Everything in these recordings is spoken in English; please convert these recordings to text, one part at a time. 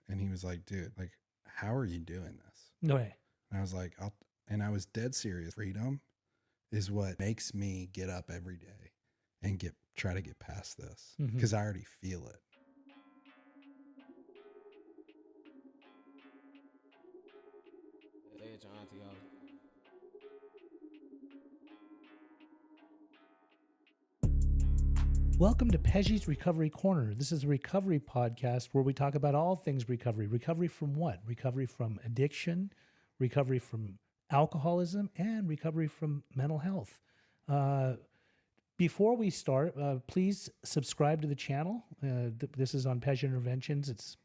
And he was like, dude, like, how are you doing this? No way. And I was like, and I was dead serious. Freedom is what makes me get up every day and try to get past this because I already feel it. Welcome to Peggy's Recovery Corner. This is a recovery podcast where we talk about all things recovery. Recovery from what? Recovery from addiction, recovery from alcoholism, and recovery from mental health. Before we start, please subscribe to the channel. This is on Peggy Interventions. It's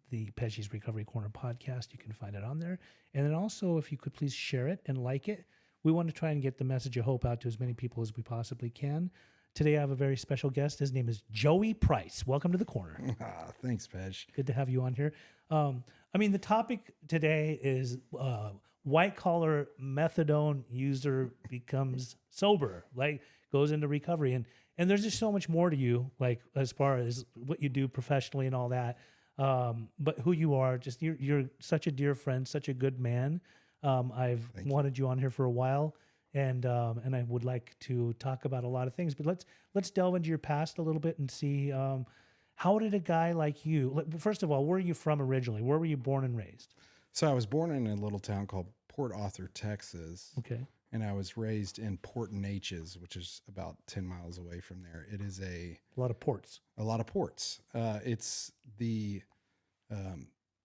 the Peggy's Recovery Corner podcast. You can find it on there. And then also, if you could please share it and like it. We want to try and get the message of hope out to as many people as we possibly can. Today, I have a very special guest. His name is Joey Price. Welcome to the corner. Thanks, Pej. Good to have you on here. The topic today is white-collar methadone user becomes sober, like goes into recovery. And there's just so much more to you, like as far as what you do professionally and all that. But who you are, just you're such a dear friend, such a good man. I've wanted you on here for a while. And I would like to talk about a lot of things, but let's delve into your past a little bit and see how did a guy like you. First of all, where are you from originally? Where were you born and raised? So I was born in a little town called Port Neches, Texas. Okay. And I was raised in Port Neches, which is about 10 miles away from there. It is a lot of ports. A lot of ports. It's the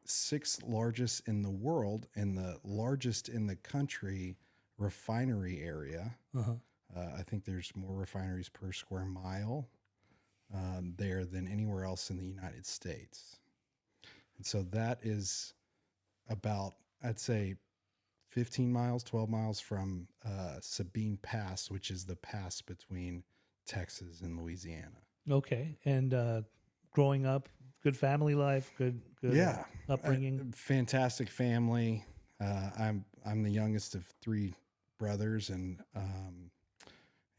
sixth largest in the world and the largest in the country refinery area. I think there's more refineries per square mile there than anywhere else in the United States. And so that is about, I'd say, 15 miles, 12 miles from Sabine Pass, which is the pass between Texas and Louisiana. Okay. And growing up, good family life, good upbringing. Fantastic family. I'm the youngest of three brothers, and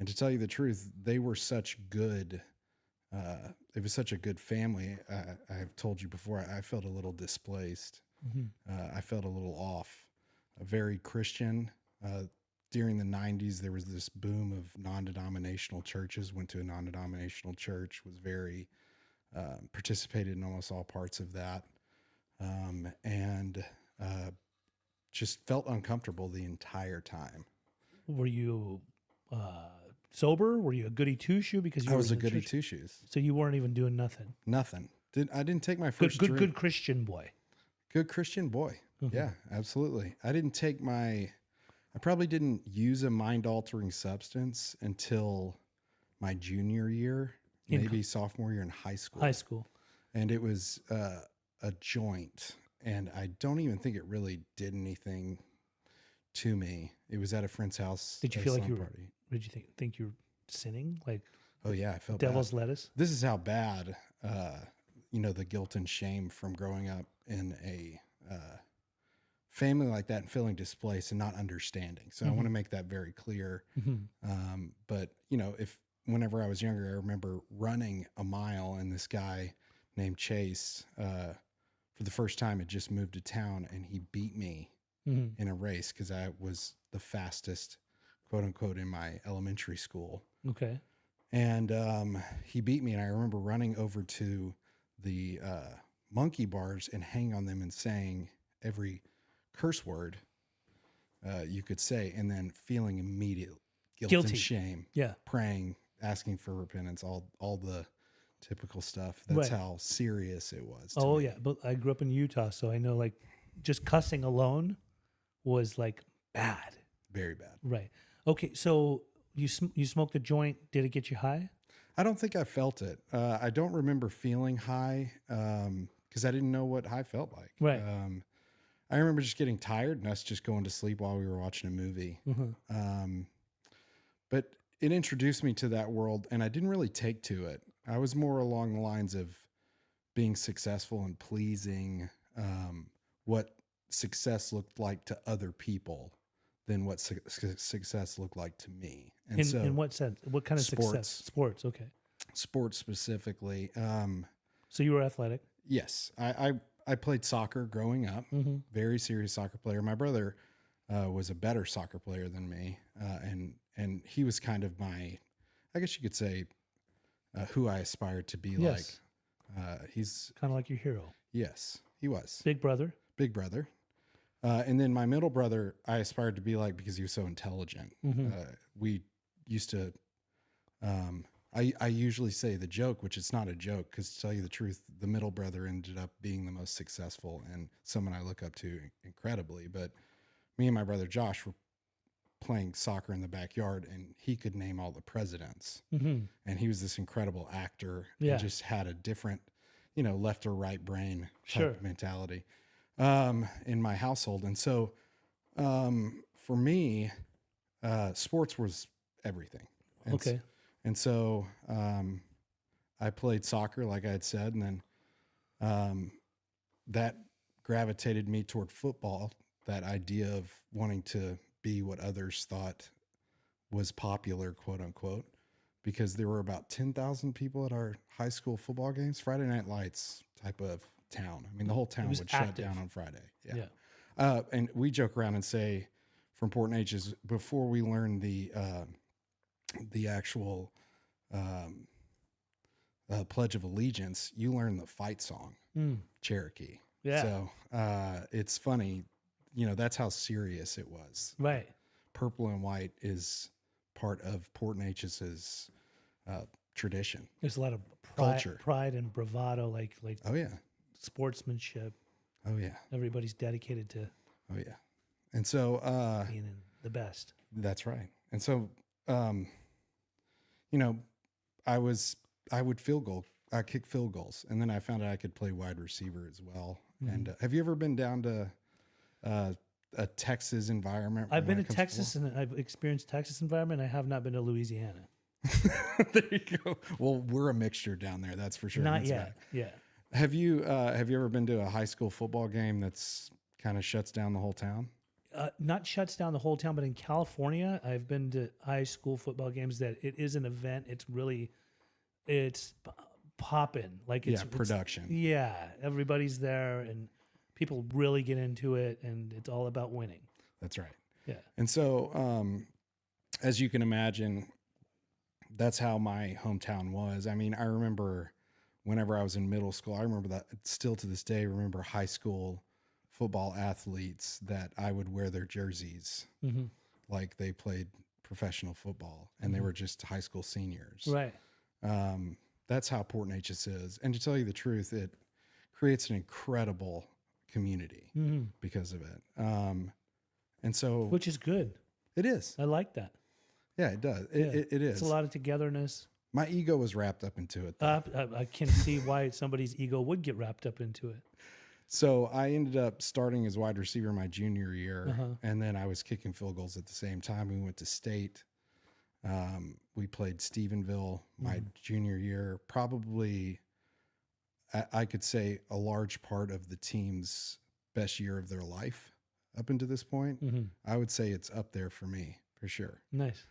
to tell you the truth, they were such good. It was such a good family. I've told you before. I felt a little displaced. I felt a little off. Very Christian. During the 90s, there was this boom of non-denominational churches. Went to a non-denominational church. Was very participated in almost all parts of that, and just felt uncomfortable the entire time. Were you sober? Were you a goody two shoe? Because I was a goody two shoes. So you weren't even doing nothing. Nothing. I didn't take my first drink. Good Christian boy. Good Christian boy. Yeah, absolutely. I probably didn't use a mind altering substance until my junior year, maybe sophomore year in high school. High school. And it was a joint. And I don't even think it really did anything to me. It was at a friend's house. Did you feel like you were? Did you think you were sinning? Like, oh yeah, I felt devil's bad. lettuce. This is how bad, the guilt and shame from growing up in a family like that and feeling displaced and not understanding. So I want to make that very clear. But whenever I was younger, I remember running a mile, and this guy named Chase, for the first time, had just moved to town, and he beat me in a race because I was the fastest, quote unquote, in my elementary school. Okay. And he beat me, and I remember running over to the monkey bars and hanging on them and saying every curse word you could say, and then feeling immediate guilt and shame. Yeah. Praying, asking for repentance, all the typical stuff. That's how serious it was. Oh yeah, but I grew up in Utah, so I know like just cussing alone was like bad. Very bad. Right. Okay, so you smoked a joint. Did it get you high? I don't think I felt it. I don't remember feeling high because I didn't know what high felt like. Right. I remember just getting tired and us just going to sleep while we were watching a movie. But it introduced me to that world, and I didn't really take to it. I was more along the lines of being successful and pleasing what success looked like to other people than what success looked like to me. And in what sense? What kind of success? Sports. Okay. Sports specifically. So you were athletic? Yes. I I played soccer growing up, very serious soccer player. My brother was a better soccer player than me, and he was kind of my, I guess you could say, who I aspired to be Yes. like. He's Kind of like your hero. yes, he was Big brother. big brother. And then my middle brother, I aspired to be like because he was so intelligent. We used to, I usually say the joke, which is not a joke, because to tell you the truth, the middle brother ended up being the most successful and someone I look up to incredibly. But me and my brother Josh were playing soccer in the backyard, and he could name all the presidents. And he was this incredible actor Yeah. and just had a different, left or right brain Sure. type mentality in my household. And so for me, sports was everything. And Okay. And so I played soccer, like I had said, and then that gravitated me toward football, that idea of wanting to be what others thought was popular, quote unquote, because there were about 10,000 people at our high school football games, Friday Night Lights type of town. I mean, the whole town was would shut active. down on Friday. Yeah. And we joke around and say from Port Neches, before we learned the actual Pledge of Allegiance, you learn the fight song, Cherokee. Yeah. So it's funny, that's how serious it was. Right. Purple and white is part of Port Neches' tradition. There's a lot of Culture. pride and bravado, like Oh yeah. sportsmanship. Oh yeah. Everybody's dedicated to Oh yeah. And so being in the best. that's right. And so I would I kick field goals, and then I found out I could play wide receiver as well. And have you ever been down to a Texas environment? I've been when to it comes Texas and I've experienced Texas environment. I have not been to Louisiana. there you go. Well, we're a mixture down there, that's for sure. Not That's yet. right. Yeah. Have you ever been to a high school football game that's kind of shuts down the whole town? Not shuts down the whole town, but in California, I've been to high school football games that it is an event. It's popping. Like it's Production. Yeah. Everybody's there and people really get into it and it's all about winning. That's right. Yeah. And so, as you can imagine, that's how my hometown was. I mean, I remember whenever I was in middle school, I remember that still to this day, remember high school football athletes that I would wear their jerseys like they played professional football and they were just high school seniors. Right. That's how Port Neches is. And to tell you the truth, it creates an incredible community because of it. And so Which is good. it is. I like that. Yeah, it does. Yeah. It is. It's a lot of togetherness. My ego was wrapped up into it, though. I can see why somebody's ego would get wrapped up into it. So I ended up starting as wide receiver my junior year, and then I was kicking field goals at the same time. We went to state. We played Stephenville my junior year. Probably, I could say, a large part of the team's best year of their life up until this point. I would say it's up there for me, for sure. Nice.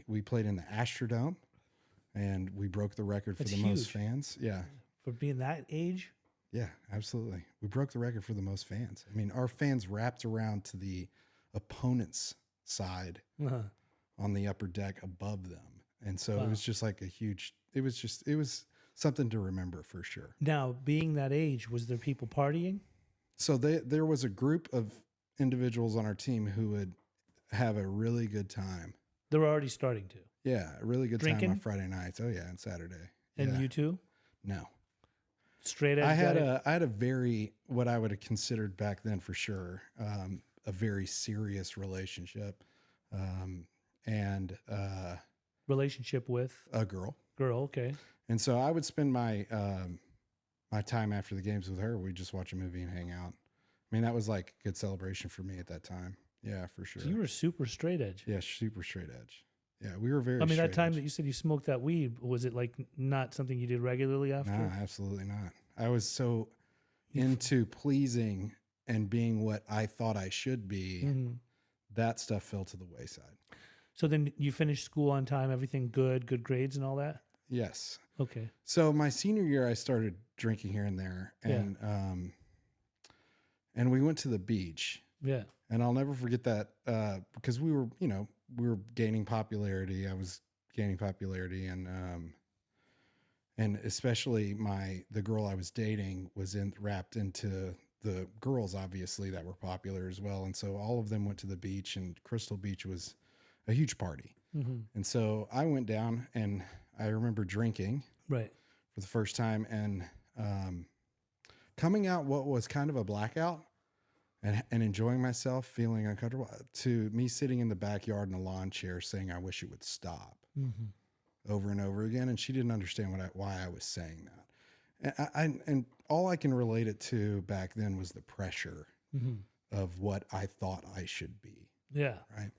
We played in the Astrodome, and we broke the record for That's the most huge. fans. Yeah. For being that age? Yeah, absolutely. We broke the record for the most fans. I mean, our fans wrapped around to the opponent's side on the upper deck above them. And so it was just like it was something to remember for sure. Now, being that age, was there people partying? So there was a group of individuals on our team who would have a really good time. They were already starting to. Yeah, a really good Drinking? time on Friday nights. Oh yeah, and Saturday. And Yeah. you too? No. Straight edge? I had a very, what I would have considered back then for sure, a very serious relationship, and relationship with a girl. girl. Okay. And so I would spend my my time after the games with her. We'd just watch a movie and hang out. I mean, that was like a good celebration for me at that time. Yeah, for sure. So you were super straight edge. Yeah, super straight edge. Yeah, we were very. I mean, that straight time edge. that you said you smoked that weed, was it like not something you did regularly after? No, absolutely not. I was so into pleasing and being what I thought I should be. That stuff fell to the wayside. So then you finished school on time, everything good grades and all that? Yes. Okay. So my senior year, I started drinking here and there, and and we went to the beach. Yeah. And I'll never forget that because we were, we were gaining popularity. I was gaining popularity, and especially the girl I was dating was wrapped into the girls, obviously, that were popular as well. And so all of them went to the beach, and Crystal Beach was a huge party. Mm-hmm. And so I went down, and I remember drinking Right. for the first time, and coming out what was kind of a blackout, and enjoying myself, feeling uncomfortable, to me sitting in the backyard in a lawn chair saying, I wish it would stop, over and over again. And she didn't understand why I was saying that. And all I can relate it to back then was the pressure of what I thought I should be. Yeah. Right.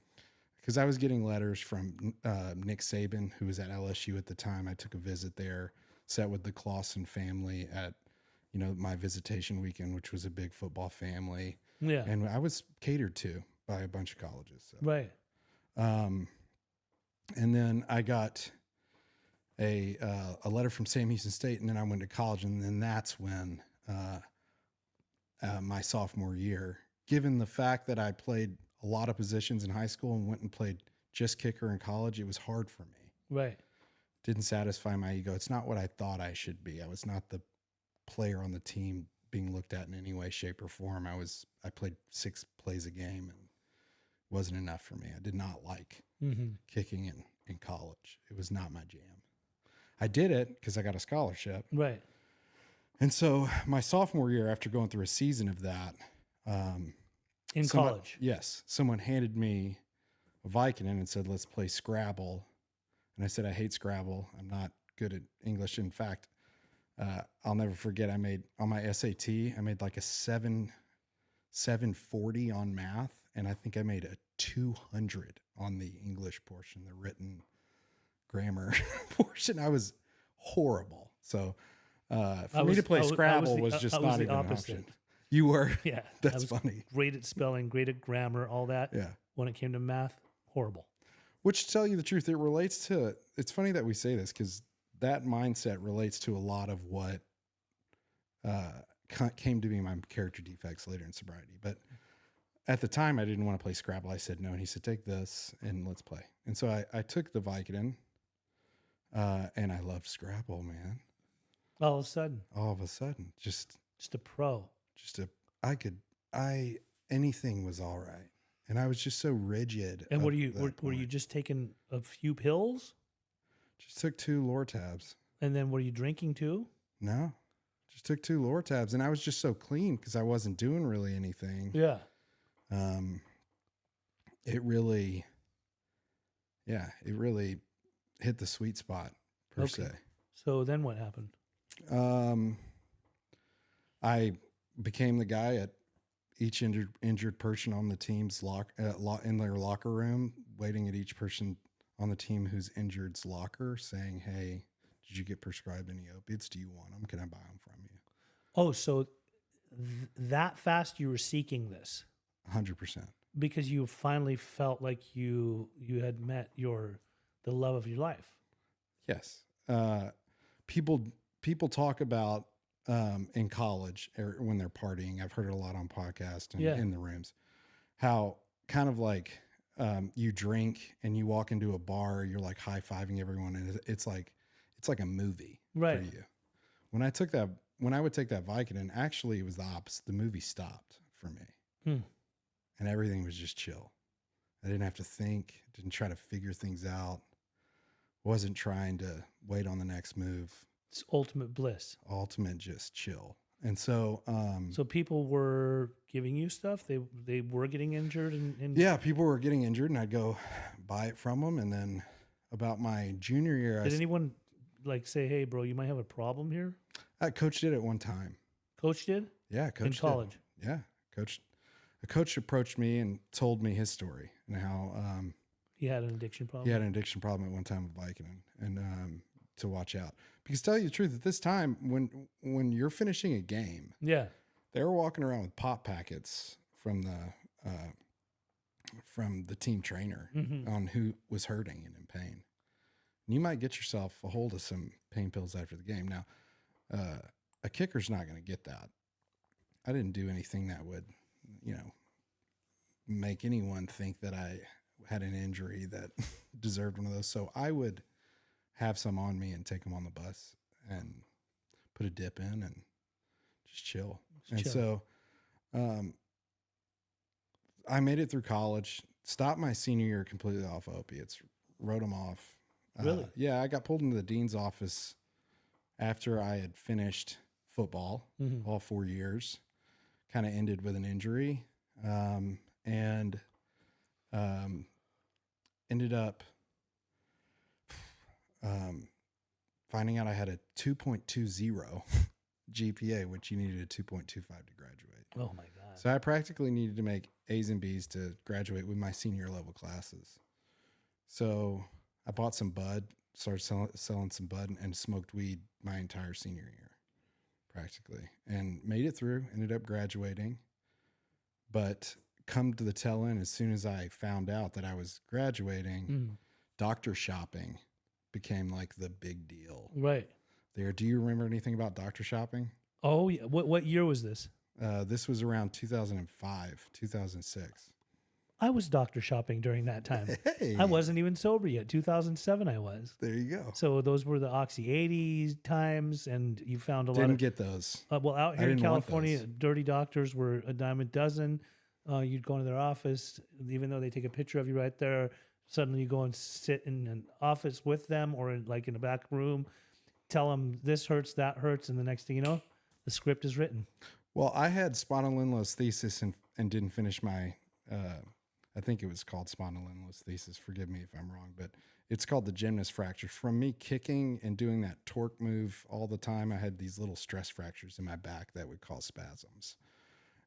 Because I was getting letters from Nick Saban, who was at LSU at the time. I took a visit there, sat with the Clausen family at, my visitation weekend, which was a big football family. Yeah. And I was catered to by a bunch of colleges. So. Right. And then I got a letter from Sam Houston State, and then I went to college. And then that's when my sophomore year, given the fact that I played a lot of positions in high school and went and played just kicker in college, it was hard for me. Right. Didn't satisfy my ego. It's not what I thought I should be. I was not the player on the team being looked at in any way, shape, or form. I played 6 plays a game, and wasn't enough for me. I did not like kicking in college. It was not my jam. I did it because I got a scholarship. Right. And so my sophomore year, after going through a season of that, in college. Yes. Someone handed me a Vicodin and said, let's play Scrabble. And I said, I hate Scrabble. I'm not good at English. In fact, I'll never forget, I made on my SAT, I made like a 740 on math. And I think I made a 200 on the English portion, the written grammar portion. I was horrible. So for me to play Scrabble was just not even an option. You were? Yeah. That's funny. Great at spelling, great at grammar, all that. Yeah. When it came to math, horrible. Which, to tell you the truth, it relates to, it's funny that we say this because that mindset relates to a lot of what came to be my character defects later in sobriety. But at the time, I didn't want to play Scrabble. I said no. And he said, take this and let's play. And so I took the Vicodin and I loved Scrabble, man. All of a sudden. All of a sudden. Just a pro. Anything was all right. And I was just so rigid. And were you just taking a few pills? Just took 2 Lortabs. And then were you drinking too? No, just took 2 Lortabs. And I was just so clean because I wasn't doing really anything. Yeah. It really hit the sweet spot per se. So then what happened? I became the guy at each injured person on the team's in their locker room, waiting at each person on the team who's injured's locker, saying, "Hey, did you get prescribed any opiates? Do you want them? Can I buy them from you?" Oh, so that fast you were seeking this? 100%. Because you finally felt like you had met the love of your life. Yes. People talk about in college or when they're partying. I've heard it a lot on podcasts and in the rooms, how kind of like you drink and you walk into a bar, you're like high-fiving everyone, and it's like a movie for you. When I would take that Vicodin, actually it was the opposite. The movie stopped for me. And everything was just chill. I didn't have to think, didn't try to figure things out, wasn't trying to wait on the next move. It's ultimate bliss. Ultimate just chill. And so so people were giving you stuff? They were getting injured? And yeah, people were getting injured, and I'd go buy it from them. And then about my junior year... Did anyone like say, hey, bro, you might have a problem here? Coach did it one time. Coach did? Yeah, Coach in college? Did. Yeah, Coach... A coach approached me and told me his story and how he had an addiction problem. He had an addiction problem at one time with Vicodin, and to watch out. Because to tell you the truth, at this time, when you're finishing a game, they were walking around with pop packets from the team trainer on who was hurting and in pain. And you might get yourself a hold of some pain pills after the game. Now, a kicker's not going to get that. didn't do anything that would, you know, make anyone think that I had an injury that deserved one of those. So I would have some on me and take them on the bus and put a dip in and just chill. So, I made it through college, stopped my senior year completely off opiates, wrote them off. Really? Yeah. I got pulled into the dean's office after I had finished football, all 4 years, kind of ended with an injury. And ended up finding out I had a 2.20 GPA, which you needed a 2.25 to graduate. Oh my God. So I practically needed to make A's and B's to graduate with my senior level classes. So I bought some bud, started selling some bud, and smoked weed my entire senior year, practically, and made it through, ended up graduating. But come to the tail end, as soon as I found out that I was graduating, doctor shopping became like the big deal. Right. There. Do you remember anything about doctor shopping? Oh, yeah. What year was this? This was around 2005, 2006. I was doctor shopping during that time. Hey. I wasn't even sober yet. 2007 I was. There you go. So those were the Oxy 80s times, and you found a lot Didn't of... get those. well, out I here in didn't want California, those. dirty doctors were a dime a dozen. You'd go into their office, even though they take a picture of you right there, suddenly you go and sit in an office with them or in a back room, tell them this hurts, that hurts, and the next thing you know, the script is written. Well, I had spondylolisthesis and didn't finish my, I think it was called spondylolisthesis. Forgive me if I'm wrong, but it's called the gymnast fracture. From me kicking and doing that torque move all the time, I had these little stress fractures in my back that would cause spasms.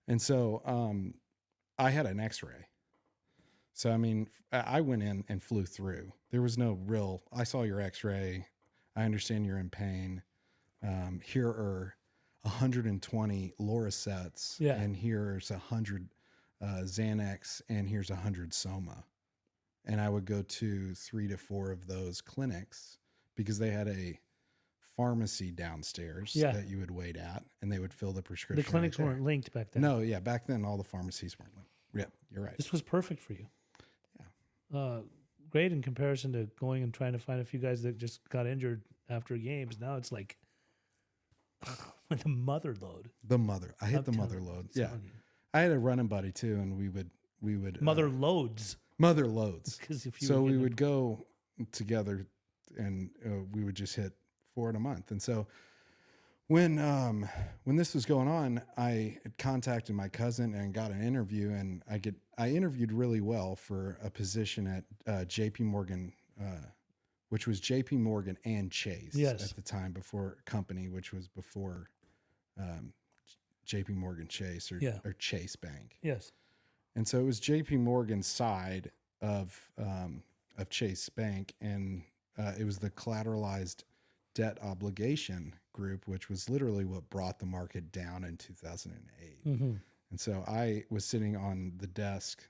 And so I had an x-ray. So, I mean, I went in and flew through. There was no real, I saw your x-ray. I understand you're in pain. Here are 120 Loracets, and here's 100 Xanax, and here's 100 Soma. And I would go to 3 to 4 of those clinics because they had a pharmacy downstairs that you would wait at, and they would fill the prescription. The clinics weren't linked back then. No, yeah, back then all the pharmacies weren't linked. Yeah, you're right. This was perfect for you. Yeah. Great in comparison to going and trying to find a few guys that just got injured after games. Now it's like with a mother load. I hit the mother load. Yeah. I had a running buddy too, and we would mother loads. Mother loads. Because if you so we would go together, and we would just hit 4 in a month. And so when this was going on, I had contacted my cousin and got an interview, and I interviewed really well for a position at JP Morgan, which was JP Morgan and Chase at the time, before company, which was before JP Morgan Chase or Chase Bank. Yes. And so it was JP Morgan's side of Chase Bank, and it was the collateralized debt obligation group, which was literally what brought the market down in 2008. Mm-hmm. And so I was sitting on the desk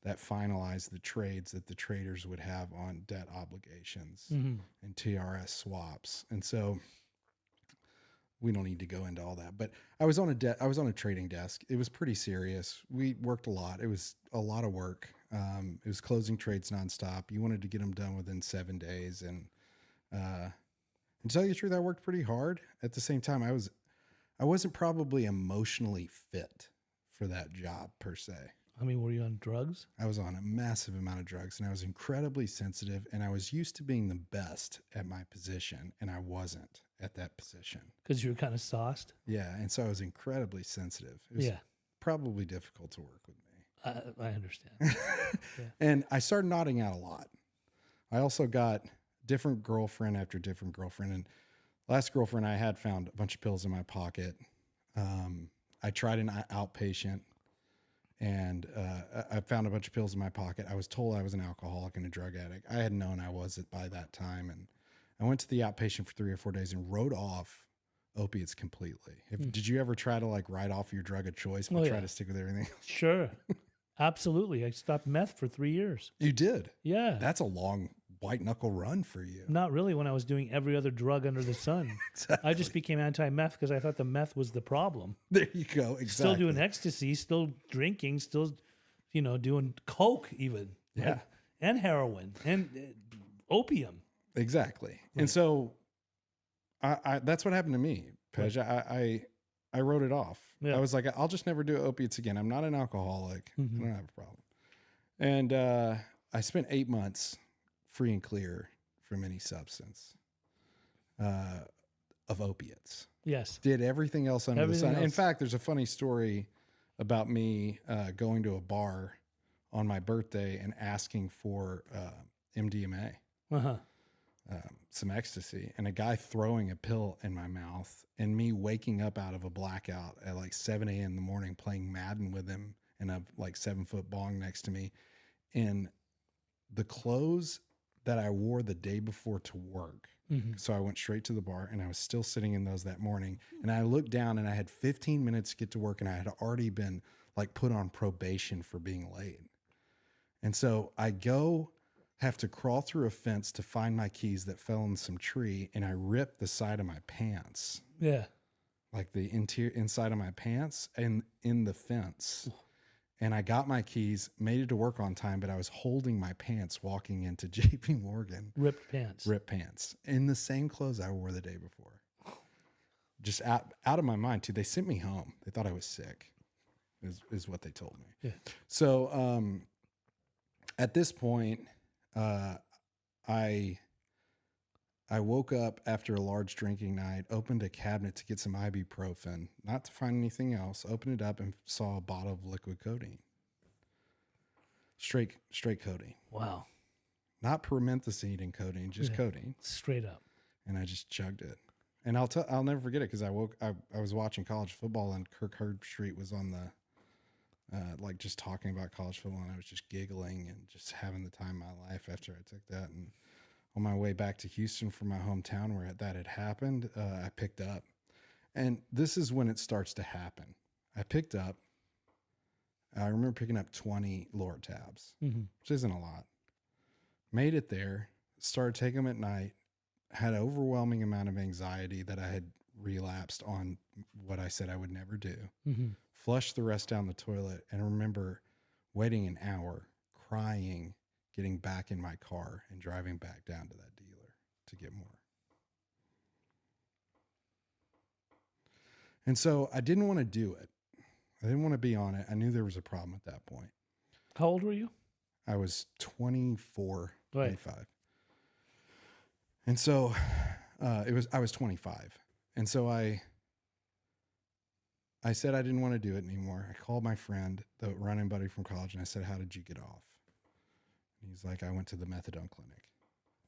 that finalized the trades that the traders would have on debt obligations and TRS swaps. And so we don't need to go into all that, but I was on a trading desk. It was pretty serious. We worked a lot. It was a lot of work. It was closing trades nonstop. You wanted to get them done within 7 days. And to tell you the truth, I worked pretty hard. At the same time, I wasn't probably emotionally fit for that job per se. I mean, were you on drugs? I was on a massive amount of drugs, and I was incredibly sensitive, and I was used to being the best at my position, and I wasn't at that position. Because you were kind of sauced? Yeah, and so I was incredibly sensitive. It was probably difficult to work with me. I understand. And I started nodding out a lot. I also got different girlfriend after different girlfriend, and last girlfriend I had found a bunch of pills in my pocket. I tried an outpatient, and I found a bunch of pills in my pocket. I was told I was an alcoholic and a drug addict. I had known I was by that time, and I went to the outpatient for 3 or 4 days and wrote off opiates completely. Did you ever try to write off your drug of choice, but try to stick with everything? Sure. Absolutely. I stopped meth for 3 years. You did? Yeah. That's a long white knuckle run for you. Not really when I was doing every other drug under the sun. Exactly. I just became anti-meth because I thought the meth was the problem. There you go. Exactly. Still doing ecstasy, still drinking, still, doing coke even. Yeah. And heroin and opium. Exactly. Right. And so I that's what happened to me, Pej. I wrote it off. Yeah. I was like, I'll just never do opiates again. I'm not an alcoholic. Mhm. I don't have a problem. And I spent 8 months free and clear from any substance of opiates. Yes. Did everything else under Everything the sun. In else. fact, there's a funny story about me going to a bar on my birthday and asking for MDMA. Uh-huh. Some ecstasy, and a guy throwing a pill in my mouth, and me waking up out of a blackout at like 7 a.m. in the morning playing Madden with him and a like 7-foot bong next to me in the clothes that I wore the day before to work. Mm-hmm. So I went straight to the bar, and I was still sitting in those that morning, and I looked down and I had 15 minutes to get to work, and I had already been like put on probation for being late. And so I have to crawl through a fence to find my keys that fell in some tree, and I ripped the side of my pants, Yeah. like the inside of my pants and in the fence. And I got my keys, made it to work on time, but I was holding my pants walking into JP Morgan. Ripped pants. In the same clothes I wore the day before. Just out of my mind too. They sent me home. They thought I was sick, is what they told me. Yeah. So at this point, I woke up after a large drinking night, opened a cabinet to get some ibuprofen, not to find anything else, opened it up and saw a bottle of liquid codeine. Straight codeine. Wow. Not promethazine and codeine, just codeine. Straight up. And I just chugged it. And I'll never forget it because I was watching college football, and Kirk Herbstreit was on the like just talking about college football, and I was just giggling and just having the time of my life after I took that. And on my way back to Houston from my hometown where that had happened, I picked up. And this is when it starts to happen. I remember picking up 20 Lortabs, which isn't a lot. Made it there, started taking them at night, had an overwhelming amount of anxiety that I had relapsed on what I said I would never do. Mm-hmm. Flushed the rest down the toilet, and I remember waiting an hour, crying, getting back in my car and driving back down to that dealer to get more. And so I didn't want to do it. I didn't want to be on it. I knew there was a problem at that point. How old were you? I was 24, Right. 25. And so I was 25. And so I said I didn't want to do it anymore. I called my friend, the running buddy from college, and I said, "How did you get off?" And he's like, "I went to the methadone clinic.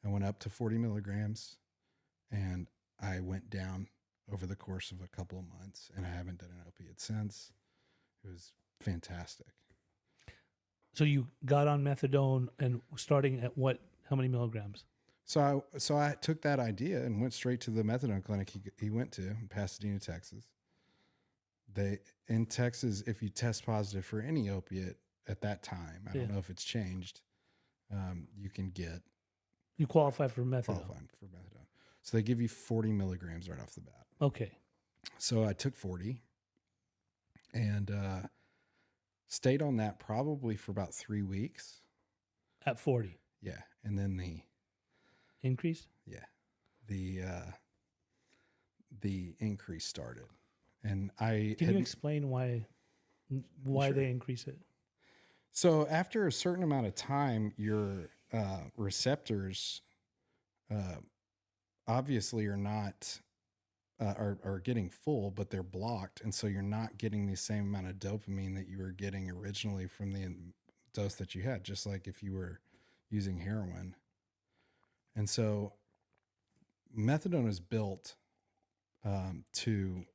I went up to 40 milligrams, and I went down over the course of a couple of months, and I haven't done an opiate since." It was fantastic. So you got on methadone and starting at what? How many milligrams? So I took that idea and went straight to the methadone clinic he went to in Pasadena, Texas. In Texas, if you test positive for any opiate at that time, I don't know if it's changed, you can get You qualify for methadone. So they give you 40 milligrams right off the bat. Okay. So I took 40 and stayed on that probably for about 3 weeks. At 40. Yeah. And then Increase? the increase started. And Can you explain why Sure. they increase it? So after a certain amount of time, your receptors obviously are not are getting full, but they're blocked, and so you're not getting the same amount of dopamine that you were getting originally from the dose that you had, just like if you were using heroin. And so methadone is built to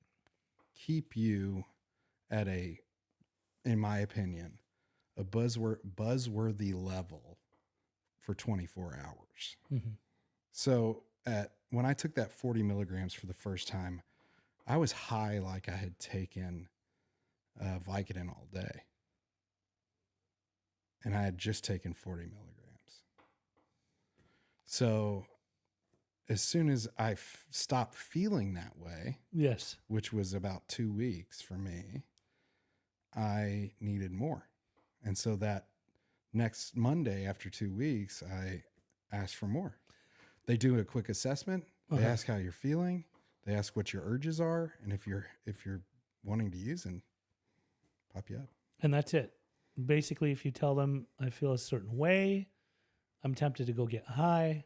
keep you at in my opinion, a buzzworthy level for 24 hours. Mm-hmm. So when I took that 40 milligrams for the first time, I was high like I had taken Vicodin all day. And I had just taken 40 milligrams. So as soon as I stopped feeling that way, Yes. which was about 2 weeks for me, I needed more. And so that next Monday after 2 weeks, I asked for more. They do a quick assessment. They ask how you're feeling. They ask what your urges are, and if you're wanting to use, and pop you up. And that's it. Basically, if you tell them I feel a certain way, I'm tempted to go get high.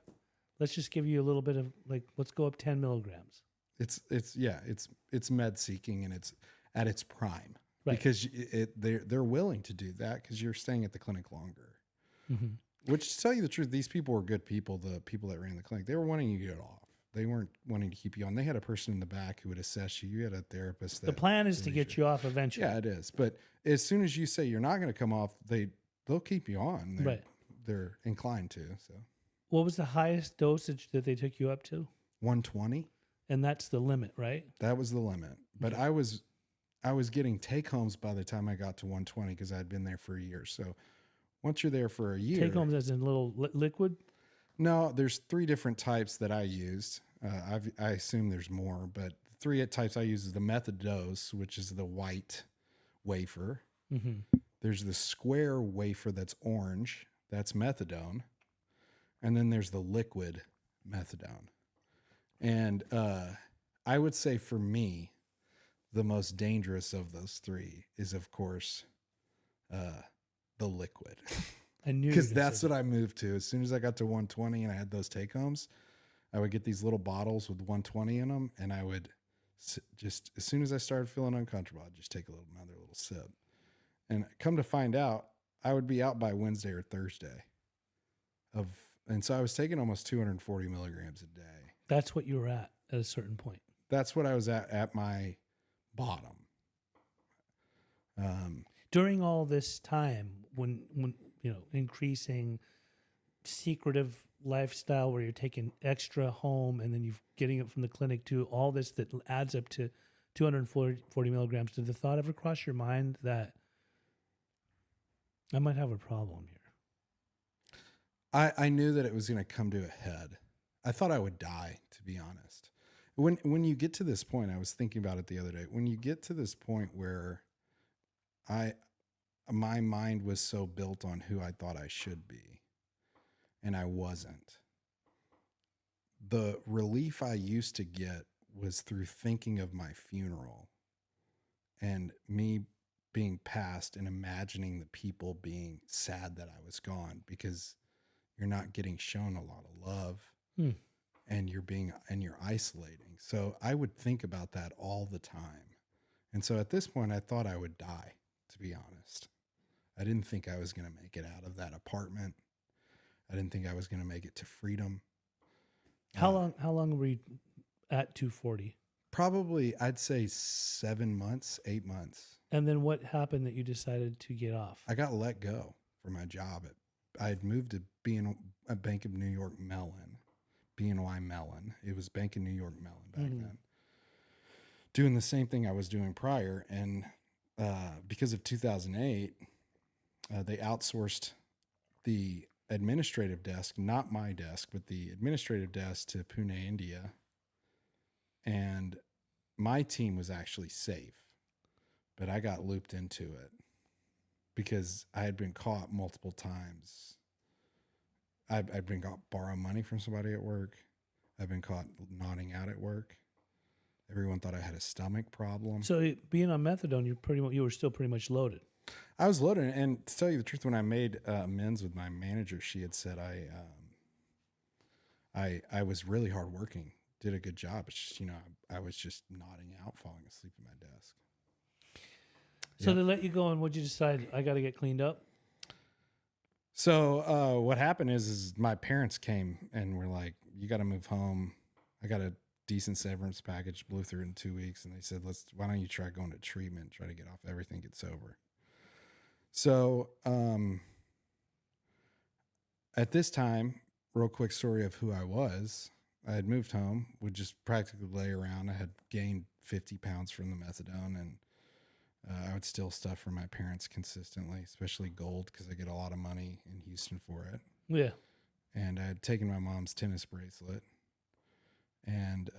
Let's just give you a little bit of like, let's go up 10 milligrams. It's med seeking, and it's at its prime, Right. because they're willing to do that because you're staying at the clinic longer. Mm-hmm. Which, to tell you the truth, these people were good people. The people that ran the clinic, they were wanting you to get off. They weren't wanting to keep you on. They had a person in the back who would assess you. You had a therapist. The plan is to get you off eventually. Yeah, it is. But as soon as you say you're not going to come off, they'll keep you on. Right. They're inclined to. So What was the highest dosage that they took you up to? 120. And that's the limit, right? That was the limit. But I was getting take homes by the time I got to 120 because I had been there for a year. So once you're there for a year, Take homes as in little liquid. No, there's 3 different types that I used. I assume there's more, but the 3 types I use is the Methadose, which is the white wafer. Mm-hmm. There's the square wafer that's orange. That's methadone. And then there's the liquid methadone. And I would say for me, the most dangerous of those 3 is, of course, the liquid. I knew Because that's what I moved to. As soon as I got to 120 and I had those take homes, I would get these little bottles with 120 in them, and I would just, as soon as I started feeling uncomfortable, I'd just take another little sip. And come to find out, I would be out by Wednesday or Thursday. And so I was taking almost 240 milligrams a day. That's what you were at a certain point. That's what I was at my bottom. During all this time, when increasing secretive lifestyle where you're taking extra home and then you're getting it from the clinic to all this that adds up to 240 milligrams, did the thought ever cross your mind that I might have a problem here? I knew that it was going to come to a head. I thought I would die, to be honest. When you get to this point, I was thinking about it the other day. When you get to this point where my mind was so built on who I thought I should be, and I wasn't. The relief I used to get was through thinking of my funeral and me being passed and imagining the people being sad that I was gone, because you're not getting shown a lot of love and you're isolating. So I would think about that all the time. And so at this point, I thought I would die, to be honest. I didn't think I was going to make it out of that apartment. I didn't think I was going to make it to freedom. How long were you at 240? Probably, I'd say 7 months, 8 months. And then what happened that you decided to get off? I got let go from my job. I had moved to Bank of New York Mellon, BNY Mellon. It was Bank of New York Mellon back then. Doing the same thing I was doing prior. And because of 2008, they outsourced the administrative desk, not my desk, but the administrative desk to Pune, India. And my team was actually safe, but I got looped into it because I had been caught multiple times. I'd been caught borrowing money from somebody at work. I've been caught nodding out at work. Everyone thought I had a stomach problem. So being on methadone, you were still pretty much loaded. I was loaded, and to tell you the truth, when I made amends with my manager, she had said I was really hardworking, did a good job. It's just, I was just nodding out, falling asleep at my desk. So they let you go, and what'd you decide? I got to get cleaned up? So what happened is my parents came and were like, you got to move home. I got a decent severance package, blew through it in 2 weeks. And they said, why don't you try going to treatment, try to get off everything, get sober. So at this time, real quick story of who I was. I had moved home, would just practically lay around. I had gained 50 pounds from the methadone, and I would steal stuff from my parents consistently, especially gold, because I get a lot of money in Houston for it. Yeah. and I had taken my mom's tennis bracelet and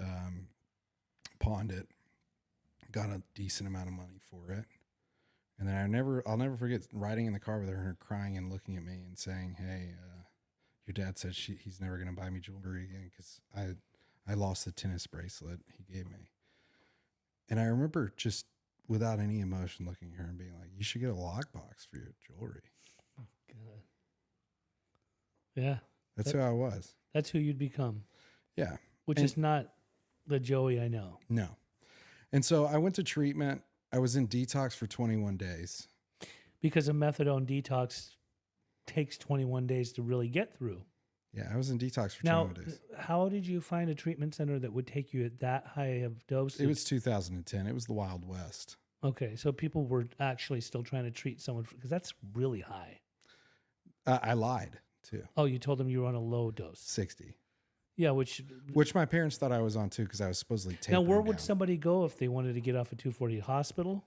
pawned it, got a decent amount of money for it. And then I'll never forget riding in the car with her and her crying and looking at me and saying, "Hey, your dad said he's never going to buy me jewelry again because I lost the tennis bracelet he gave me." And I remember just without any emotion looking at her and being like, "You should get a lockbox for your jewelry." God. Yeah. That's who I was. That's who you'd become. Yeah. Which is not the Joey I know. No. And so I went to treatment. I was in detox for 21 days. Because a methadone detox takes 21 days to really get through. Yeah, I was in detox for Now, 21 days. how did you find a treatment center that would take you at that high of dosage? It was 2010. It was the Wild West. Okay, so people were actually still trying to treat someone because that's really high. I lied too. Oh, you told them you were on a low dose. 60. Yeah, which My parents thought I was on too because I was supposedly now tapering where would down. somebody go if they wanted to get off a 240 hospital?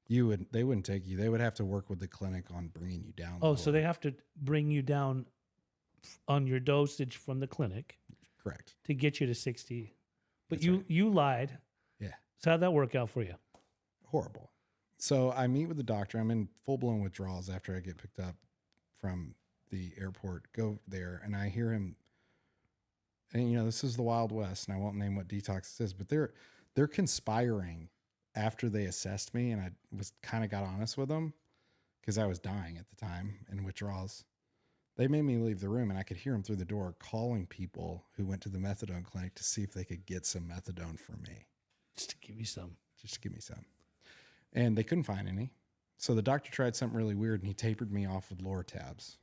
They wouldn't take you. They would have to work with the clinic on bringing you down. Oh, so they have to bring you down on your dosage from the clinic. Correct. To get you to 60. But That's you right. you lied. Yeah. So how'd that work out for you? Horrible. So I meet with the doctor. I'm in full blown withdrawals after I get picked up from the airport. Go there and I hear him. And this is the Wild West, and I won't name what detox this is, but they're conspiring after they assessed me, and I got honest with them because I was dying at the time in withdrawals. They made me leave the room, and I could hear them through the door calling people who went to the methadone clinic to see if they could get some methadone for me. Just to give you some. Just to give me some. And they couldn't find any. So the doctor tried something really weird, and he tapered me off with Lortabs.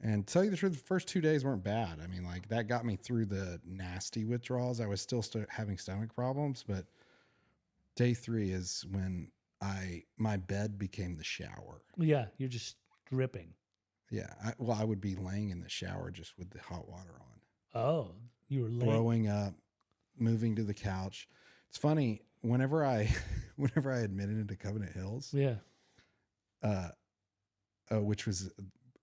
And to tell you the truth, the first 2 days weren't bad. I mean, like that got me through the nasty withdrawals. I was still having stomach problems, but day 3 is when my bed became the shower. Yeah, you're just dripping. Yeah. I would be laying in the shower just with the hot water on. Oh, you were late. Throwing up, moving to the couch. It's funny, whenever I admitted into Covenant Hills, Yeah. Which was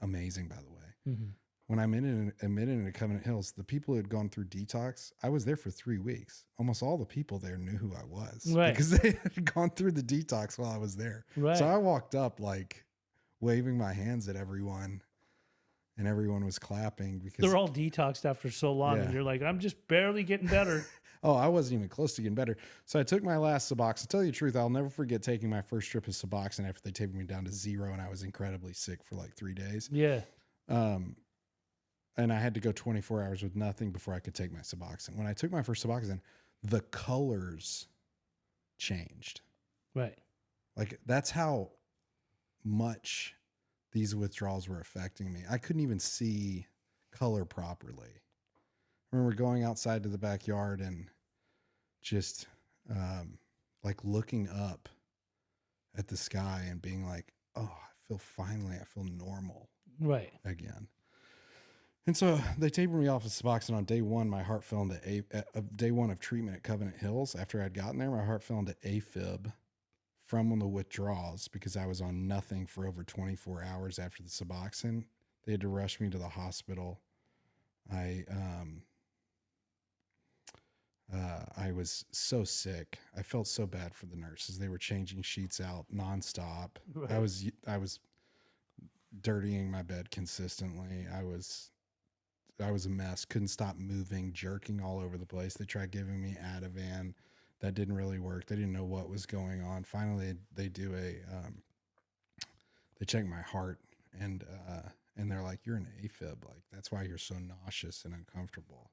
amazing, by the way. Mm-hmm. When I admitted into Covenant Hills, the people who had gone through detox, I was there for 3 weeks. Almost all the people there knew who I was Right. because they had gone through the detox while I was there. Right. So I walked up like waving my hands at everyone, and everyone was clapping because They're all detoxed after so long, Yeah. and you're like, I'm just barely getting better. Oh, I wasn't even close to getting better. So I took my last Suboxone. To tell you the truth, I'll never forget taking my first strip of Suboxone after they tapered me down to 0, and I was incredibly sick for like 3 days. Yeah. And I had to go 24 hours with nothing before I could take my Suboxone. When I took my first Suboxone, the colors changed. Right. Like that's how much these withdrawals were affecting me. I couldn't even see color properly. I remember going outside to the backyard and just like looking up at the sky and being like, oh, I feel normal Right. again. And so they tapered me off of Suboxone on day 1. My heart fell into day 1 of treatment at Covenant Hills. After I'd gotten there, my heart fell into AFib from the withdrawals because I was on nothing for over 24 hours after the Suboxone. They had to rush me to the hospital. I was so sick. I felt so bad for the nurses. They were changing sheets out nonstop. Right. I was dirtying my bed consistently. I was a mess. Couldn't stop moving, jerking all over the place. They tried giving me Ativan. That didn't really work. They didn't know what was going on. Finally, they do they check my heart and they're like, "You're an AFib. Like that's why you're so nauseous and uncomfortable."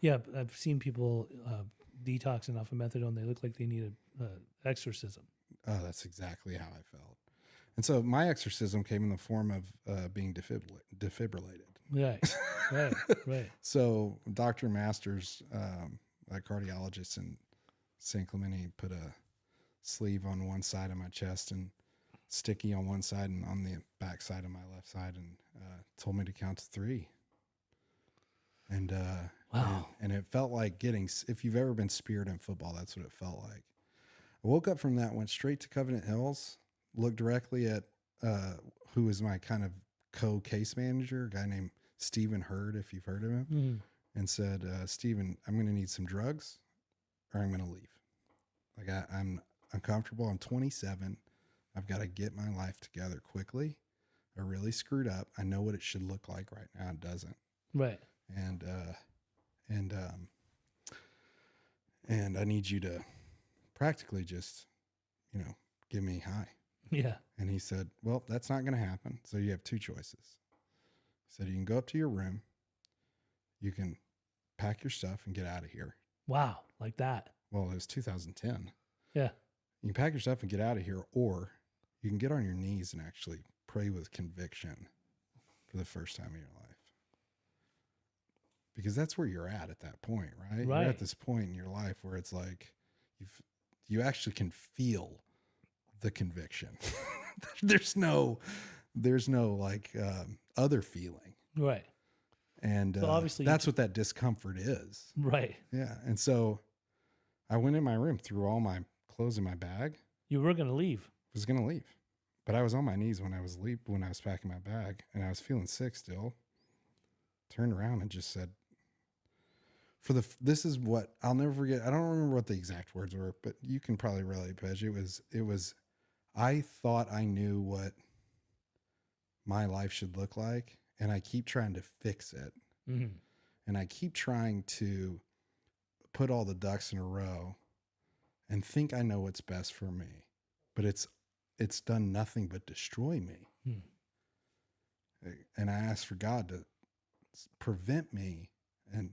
Yeah, I've seen people detoxing off of methadone. They look like they need an exorcism. Oh, that's exactly how I felt. And so my exorcism came in the form of being defibrillated. Right, right, right. So Dr. Masters, a cardiologist in San Clemente, put a sleeve on one side of my chest and sticky on one side and on the back side of my left side, and told me to count to 3. And Wow. and it felt like if you've ever been speared in football, that's what it felt like. I woke up from that, went straight to Covenant Hills, looked directly at who was my kind of co-case manager, a guy named Stephen Hurd, if you've heard of him, Mm. and said, Stephen, I'm going to need some drugs or I'm going to leave. Like I'm uncomfortable. I'm 27. I've got to get my life together quickly. I really screwed up. I know what it should look like right now. It doesn't. Right. And I need you to practically just, give me high. Yeah. And he said, well, that's not going to happen. So you have two choices. He said, you can go up to your room. You can pack your stuff and get out of here. Wow. Like that. Well, it was 2010. Yeah. You can pack your stuff and get out of here, or you can get on your knees and actually pray with conviction for the first time in your life. Because that's where you're at that point, right? Right. You're at this point in your life where it's like you actually can feel the conviction. there's no like other feeling. Right. And So obviously that's what that discomfort is. Right. Yeah. And so I went in my room, threw all my clothes in my bag. You were going to leave. Was going to leave. But I was on my knees when I was packing my bag, and I was feeling sick still. Turned around and just said, this is what I'll never forget. I don't remember what the exact words were, but you can probably relate, Pej. It was, I thought I knew what my life should look like, and I keep trying to fix it. Mm-hmm. And I keep trying to put all the ducks in a row and think I know what's best for me, but it's done nothing but destroy me. Hmm. And I asked for God to prevent me and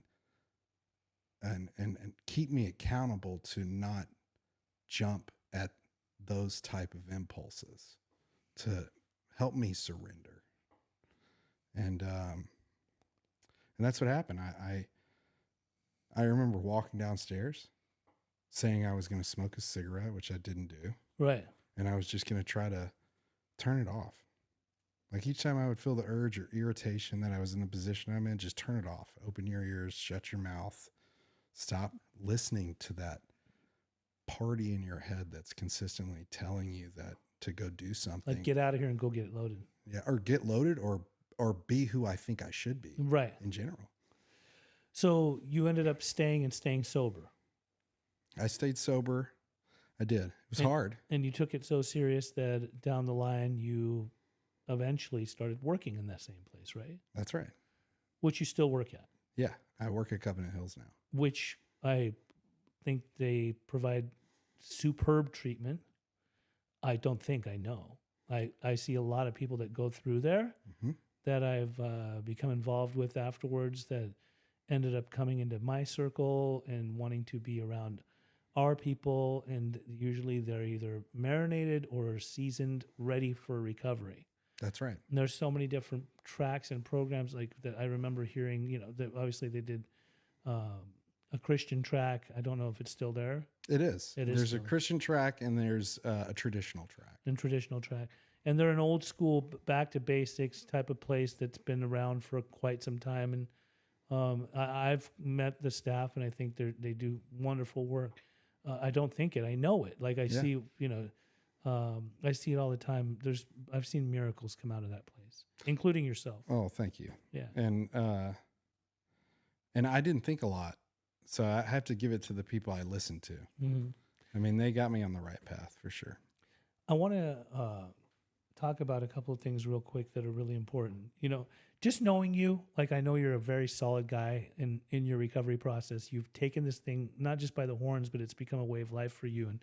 keep me accountable to not jump at those type of impulses, to help me surrender. And that's what happened. I remember walking downstairs saying I was going to smoke a cigarette, which I didn't do. Right. And I was just going to try to turn it off. Like each time I would feel the urge or irritation that I was in the position I'm in, just turn it off. Open your ears, shut your mouth. Stop listening to that party in your head that's consistently telling you that to go do something. Like get out of here and go get loaded. Yeah, or get loaded or be who I think I should be. Right. In general. So you ended up staying sober. I stayed sober. I did. It was hard. And you took it so serious that down the line you eventually started working in that same place, right? That's right. Which you still work at. Yeah. I work at Covenant Hills now. Which I think they provide superb treatment. I don't think I know. I see a lot of people that go through there that I've become involved with afterwards that ended up coming into my circle and wanting to be around our people, and usually they're either marinated or seasoned, ready for recovery. That's right. And there's so many different tracks and programs like that. I remember hearing, that obviously they did a Christian track. I don't know if it's still there. It is. There's still a Christian track and there's a traditional track. And they're an old school, back to basics type of place that's been around for quite some time. And I've met the staff, and I think they do wonderful work. I don't think it. I know it. Like I see, I see it all the time. I've seen miracles come out of that place, including yourself. Oh, thank you. Yeah. And I didn't think a lot, so I have to give it to the people I listened to. Mm-hmm. I mean, they got me on the right path for sure. I want to talk about a couple of things real quick that are really important. Just knowing you, like I know you're a very solid guy in your recovery process. You've taken this thing not just by the horns, but it's become a way of life for you. And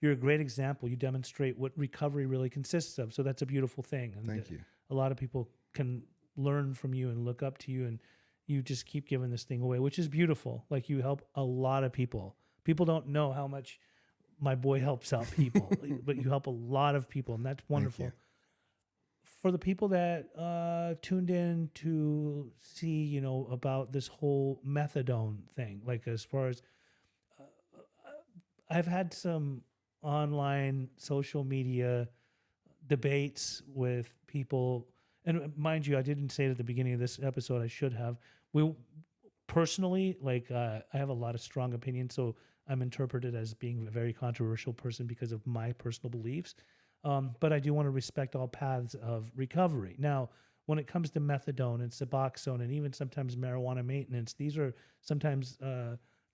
you're a great example. You demonstrate what recovery really consists of. So that's a beautiful thing. And Thank you. A lot of people can learn from you and look up to you, and you just keep giving this thing away, which is beautiful. Like you help a lot of people. People don't know how much my boy helps out people, but you help a lot of people, and that's wonderful. For the people that tuned in to see, about this whole methadone thing, like as far as I've had some online social media debates with people, and mind you, I didn't say it at the beginning of this episode. I should have. We personally, I have a lot of strong opinions, so I'm interpreted as being a very controversial person because of my personal beliefs. But I do want to respect all paths of recovery. Now, when it comes to methadone and Suboxone and even sometimes marijuana maintenance, these are sometimes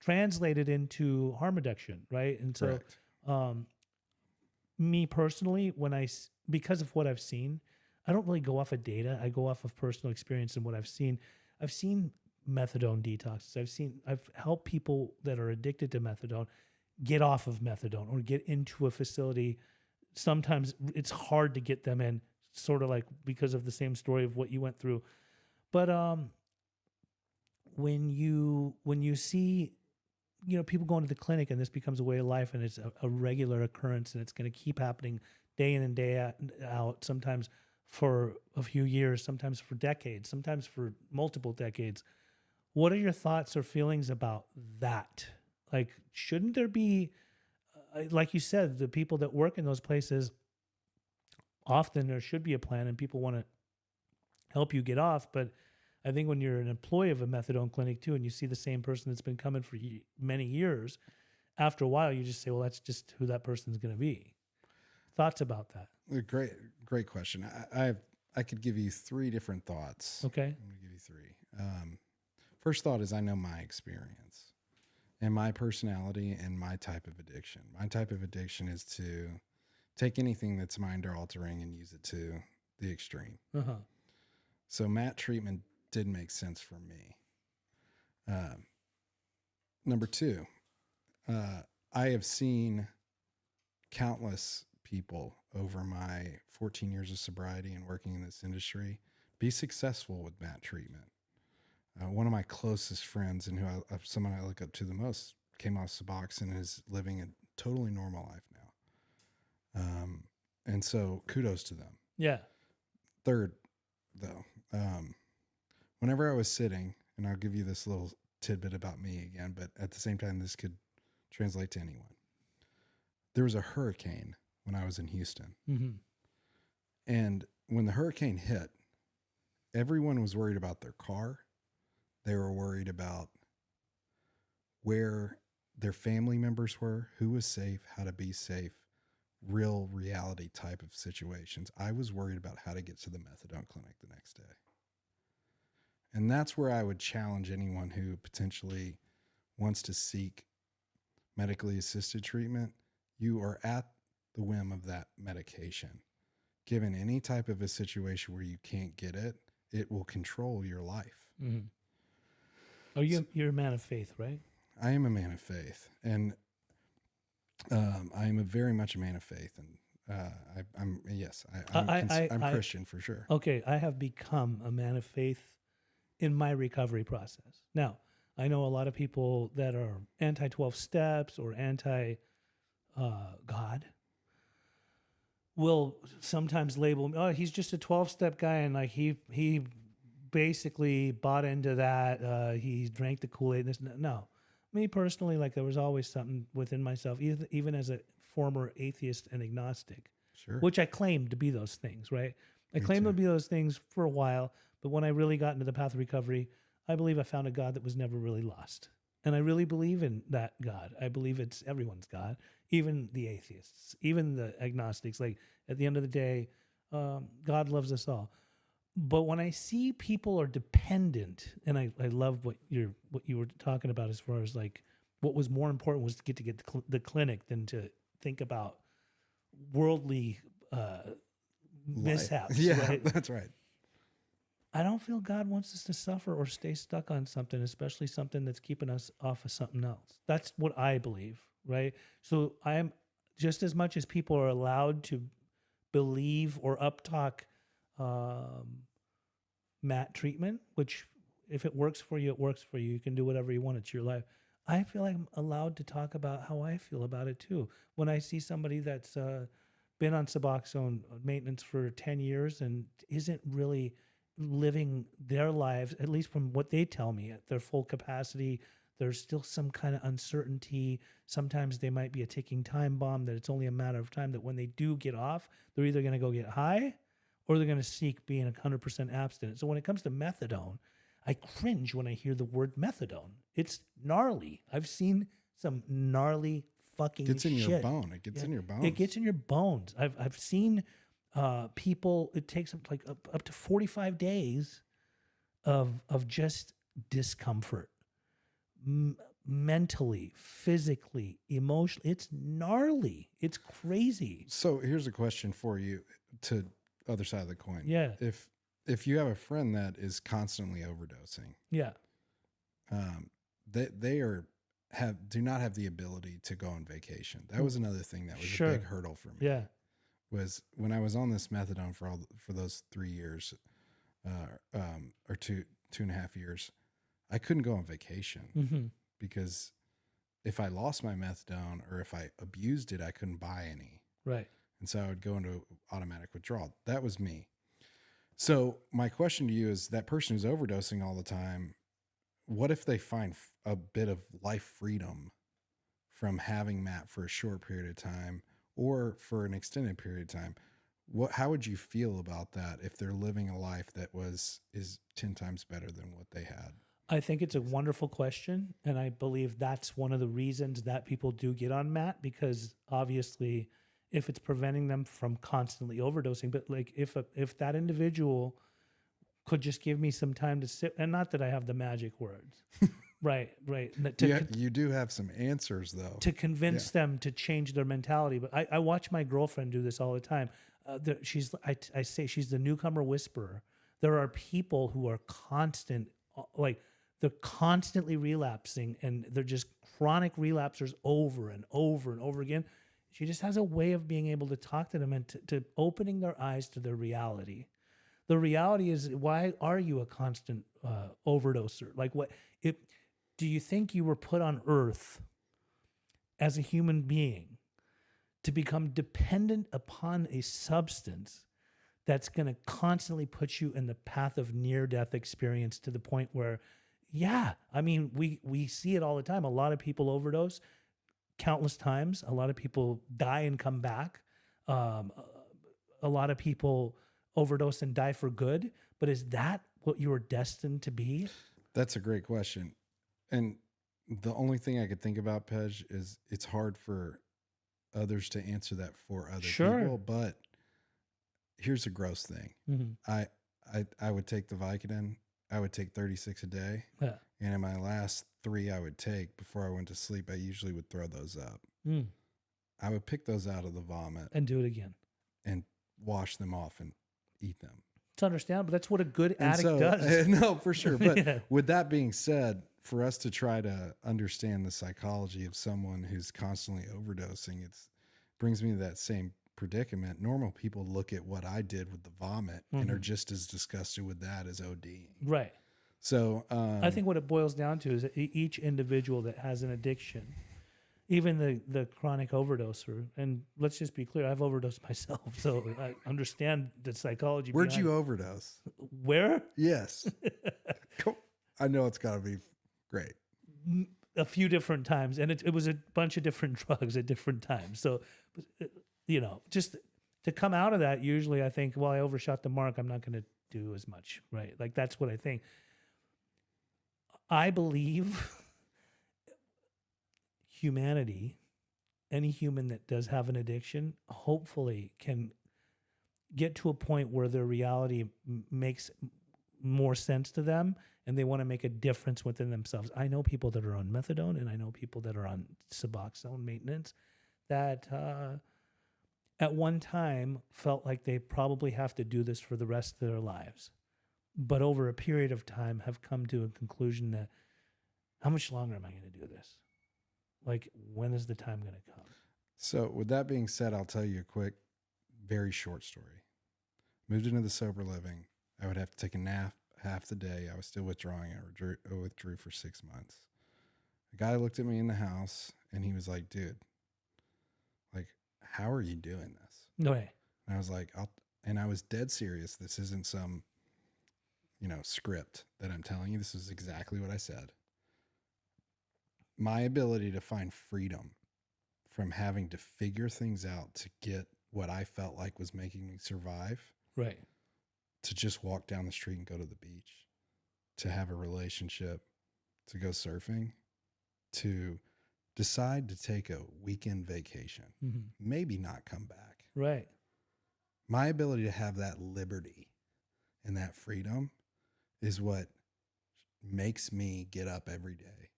translated into harm reduction, right? And so, Correct. me personally, because of what I've seen, I don't really go off of data. I go off of personal experience and what I've seen. I've seen methadone detoxes. I've helped people that are addicted to methadone get off of methadone or get into a facility. Sometimes it's hard to get them in, sort of like because of the same story of what you went through. But when you see, people going to the clinic and this becomes a way of life and it's a regular occurrence and it's going to keep happening day in and day out, sometimes for a few years, sometimes for decades, sometimes for multiple decades. What are your thoughts or feelings about that? Like, shouldn't there be, like you said, the people that work in those places, often there should be a plan and people want to help you get off. But I think when you're an employee of a methadone clinic too, and you see the same person that's been coming for many years, after a while, you just say, well, that's just who that person's going to be. Thoughts about that? Great question. I could give you 3 different thoughts. Okay. I'm going to give you 3. First thought is I know my experience and my personality and my type of addiction. My type of addiction is to take anything that's mind altering and use it to the extreme. Uh-huh. So MAT treatment did make sense for me. Number 2, I have seen countless people over my 14 years of sobriety and working in this industry be successful with MAT treatment. One of my closest friends and someone I look up to the most came off Suboxone and is living a totally normal life now. And so kudos to them. Yeah. Third, though, whenever I was sitting, and I'll give you this little tidbit about me again, but at the same time, this could translate to anyone. There was a hurricane when I was in Houston. Mm-hmm. And when the hurricane hit, everyone was worried about their car. They were worried about where their family members were, who was safe, how to be safe, real reality type of situations. I was worried about how to get to the methadone clinic the next day. And that's where I would challenge anyone who potentially wants to seek medically assisted treatment. You are at the whim of that medication. Given any type of a situation where you can't get it, it will control your life. Mm-hmm. You're a man of faith, right? I am a man of faith, and I am very much a man of faith, and I'm Christian for sure. Okay, I have become a man of faith in my recovery process. Now, I know a lot of people that are anti-12 steps or anti-God will sometimes label me, oh, he's just a 12-step guy, and like he basically bought into that. He drank the Kool-Aid. No, me personally, like there was always something within myself, even as a former atheist and agnostic, Sure. which I claimed to be those things, right? I claimed to be those things for a while, but when I really got into the path of recovery, I believe I found a God that was never really lost. And I really believe in that God. I believe it's everyone's God, even the atheists, even the agnostics. Like at the end of the day, God loves us all. But when I see people are dependent, and I love what you were talking about as far as like what was more important was to get the clinic than to think about worldly mishaps. Yeah, right? That's right. I don't feel God wants us to suffer or stay stuck on something, especially something that's keeping us off of something else. That's what I believe, right? So I am just as much as people are allowed to believe or uptalk MAT treatment, which if it works for you, it works for you. You can do whatever you want. It's your life. I feel like I'm allowed to talk about how I feel about it too. When I see somebody that's been on Suboxone maintenance for 10 years and isn't really living their lives, at least from what they tell me, at their full capacity, there's still some kind of uncertainty. Sometimes they might be a ticking time bomb that it's only a matter of time that when they do get off, they're either going to go get high or they're going to seek being 100% abstinent. So when it comes to methadone, I cringe when I hear the word methadone. It's gnarly. I've seen some gnarly fucking shit. It gets in your bone. It gets in your bones. It gets in your bones. I've seen People, it takes up to 45 days of just discomfort, mentally, physically, emotionally. It's gnarly. It's crazy. So here's a question for you to other side of the coin. Yeah. If you have a friend that is constantly overdosing, Yeah. they do not have the ability to go on vacation. That was another thing that was Sure. a big hurdle for me. Yeah. Was when I was on this methadone for those 3 years, or 2.5 years, I couldn't go on vacation Mm-hmm. because if I lost my methadone or if I abused it, I couldn't buy any. Right. And so I would go into automatic withdrawal. That was me. So my question to you is, that person who's overdosing all the time, what if they find a bit of life freedom from having Matt for a short period of time or for an extended period of time? How would you feel about that if they're living a life that is 10 times better than what they had? I think it's a wonderful question. And I believe that's one of the reasons that people do get on MAT, because obviously if it's preventing them from constantly overdosing, but like if that individual could just give me some time to sit, and not that I have the magic words, right. You do have some answers though. To convince them to change their mentality. But I watch my girlfriend do this all the time. I say she's the newcomer whisperer. There are people who are they're constantly relapsing, and they're just chronic relapsers over and over and over again. She just has a way of being able to talk to them and to opening their eyes to their reality. The reality is, why are you a constant overdoser? Like, do you think you were put on earth as a human being to become dependent upon a substance that's going to constantly put you in the path of near-death experience, to the point where, yeah, I mean, we see it all the time. A lot of people overdose countless times. A lot of people die and come back. A lot of people overdose and die for good. But is that what you were destined to be? That's a great question. And the only thing I could think about, Pej, is it's hard for others to answer that for other people. But here's a gross thing. Mm-hmm. I would take the Vicodin. I would take 36 a day. Yeah. And in my last 3 I would take before I went to sleep, I usually would throw those up. I would pick those out of the vomit and do it again and wash them off and eat them. It's understandable. That's what a good addict does. No, for sure. But with that being said, for us to try to understand the psychology of someone who's constantly overdosing, it brings me to that same predicament. Normal people look at what I did with the vomit and are just as disgusted with that as ODing. Right. So I think what it boils down to is that each individual that has an addiction, even the chronic overdoser, and let's just be clear, I've overdosed myself, so I understand the psychology. Where'd you overdose? Where? Yes. I know it's got to be great. A few different times, and it was a bunch of different drugs at different times. So, just to come out of that, usually I think, well, I overshot the mark, I'm not going to do as much, right? Like, that's what I think. I believe humanity, any human that does have an addiction, hopefully can get to a point where their reality makes more sense to them and they want to make a difference within themselves. I know people that are on methadone, and I know people that are on Suboxone maintenance that at one time felt like they probably have to do this for the rest of their lives. But over a period of time have come to a conclusion that, how much longer am I going to do this? Like, when is the time going to come? So with that being said, I'll tell you a quick, very short story. Moved into the sober living. I would have to take a nap half the day. I was still withdrawing. I withdrew for 6 months. A guy looked at me in the house and he was like, dude, like, how are you doing this? No way. And I was like, and I was dead serious. This isn't some, script that I'm telling you. This is exactly what I said. My ability to find freedom from having to figure things out to get what I felt like was making me survive. Right. To just walk down the street and go to the beach, to have a relationship, to go surfing, to decide to take a weekend vacation, maybe not come back. Right. My ability to have that liberty and that freedom is what makes me get up every day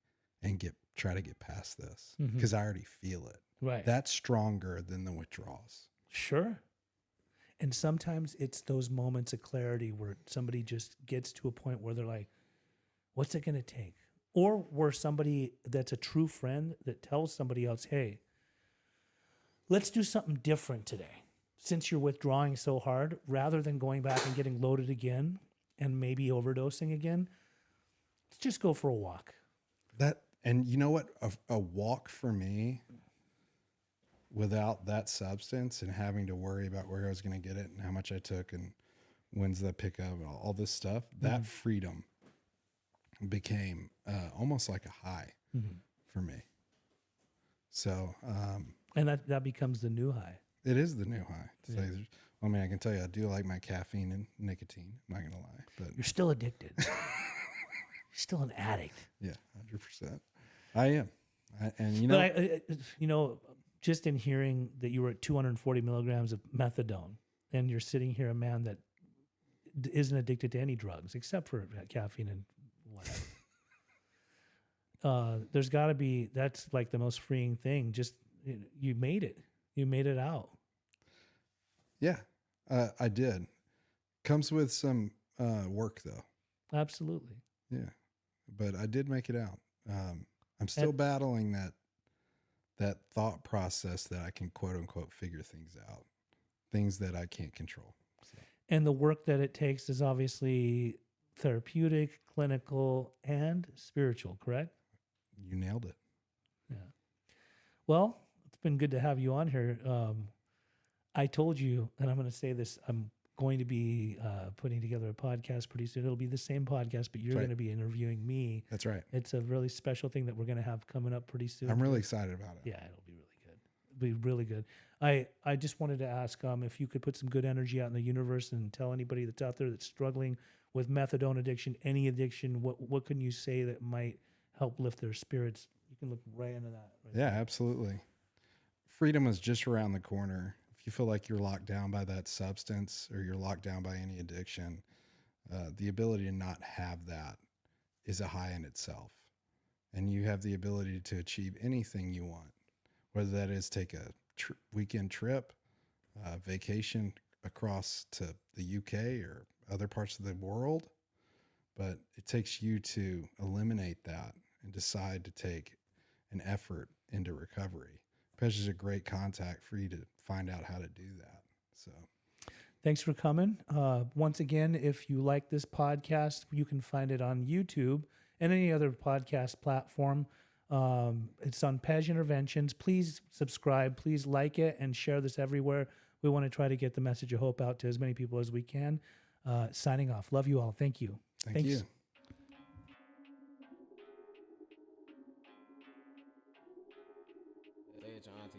and try to get past this, because I already feel it. Right. That's stronger than the withdrawals. Sure. And sometimes it's those moments of clarity where somebody just gets to a point where they're like, what's it going to take? Or where somebody that's a true friend that tells somebody else, hey, let's do something different today. Since you're withdrawing so hard, rather than going back and getting loaded again and maybe overdosing again, let's just go for a walk. And you know what? A walk for me, without that substance and having to worry about where I was going to get it and how much I took and when's the pickup and all this stuff, that freedom became almost like a high for me. So, and that becomes the new high. it is the new high. So, I mean, I can tell you, I do like my caffeine and nicotine. I'm not going to lie, but You're still addicted. You're still an addict. yeah, 100%. I am. And you know, But just in hearing that you were at 240 milligrams of methadone, and you're sitting here, a man that isn't addicted to any drugs except for caffeine and whatever. There's got to be, that's like the most freeing thing. Just you made it. You made it out. yeah, I did. Comes with some work though. Absolutely. Yeah, but I did make it out. I'm still battling that thought process that I can quote unquote figure things out, things that I can't control. So. And the work that it takes is obviously therapeutic, clinical, and spiritual, correct? You nailed it. Yeah. Well, it's been good to have you on here. I told you, and I'm going to say this, I'm going to be putting together a podcast pretty soon. It'll be the same podcast, but you're going to be interviewing me. That's right. It's a really special thing that we're going to have coming up pretty soon. I'm really excited about it. Yeah, it'll be really good. It'll be really good. I just wanted to ask if you could put some good energy out in the universe and tell anybody that's out there that's struggling with methadone addiction, any addiction, what can you say that might help lift their spirits? You can look right into that. Right Yeah, absolutely. Freedom is just around the corner. If you feel like you're locked down by that substance or you're locked down by any addiction, the ability to not have that is a high in itself. And you have the ability to achieve anything you want, whether that is take a weekend trip, vacation across to the UK or other parts of the world. But it takes you to eliminate that and decide to take an effort into recovery. Pej is a great contact for you to find out how to do that. So Thanks for coming. Once again, if you like this podcast, you can find it on YouTube and any other podcast platform. It's on Pej Interventions. Please subscribe. Please like it and share this everywhere. We want to try to get the message of hope out to as many people as we can. Signing off. Love you all. Thank you. thank you. Say it to your auntie,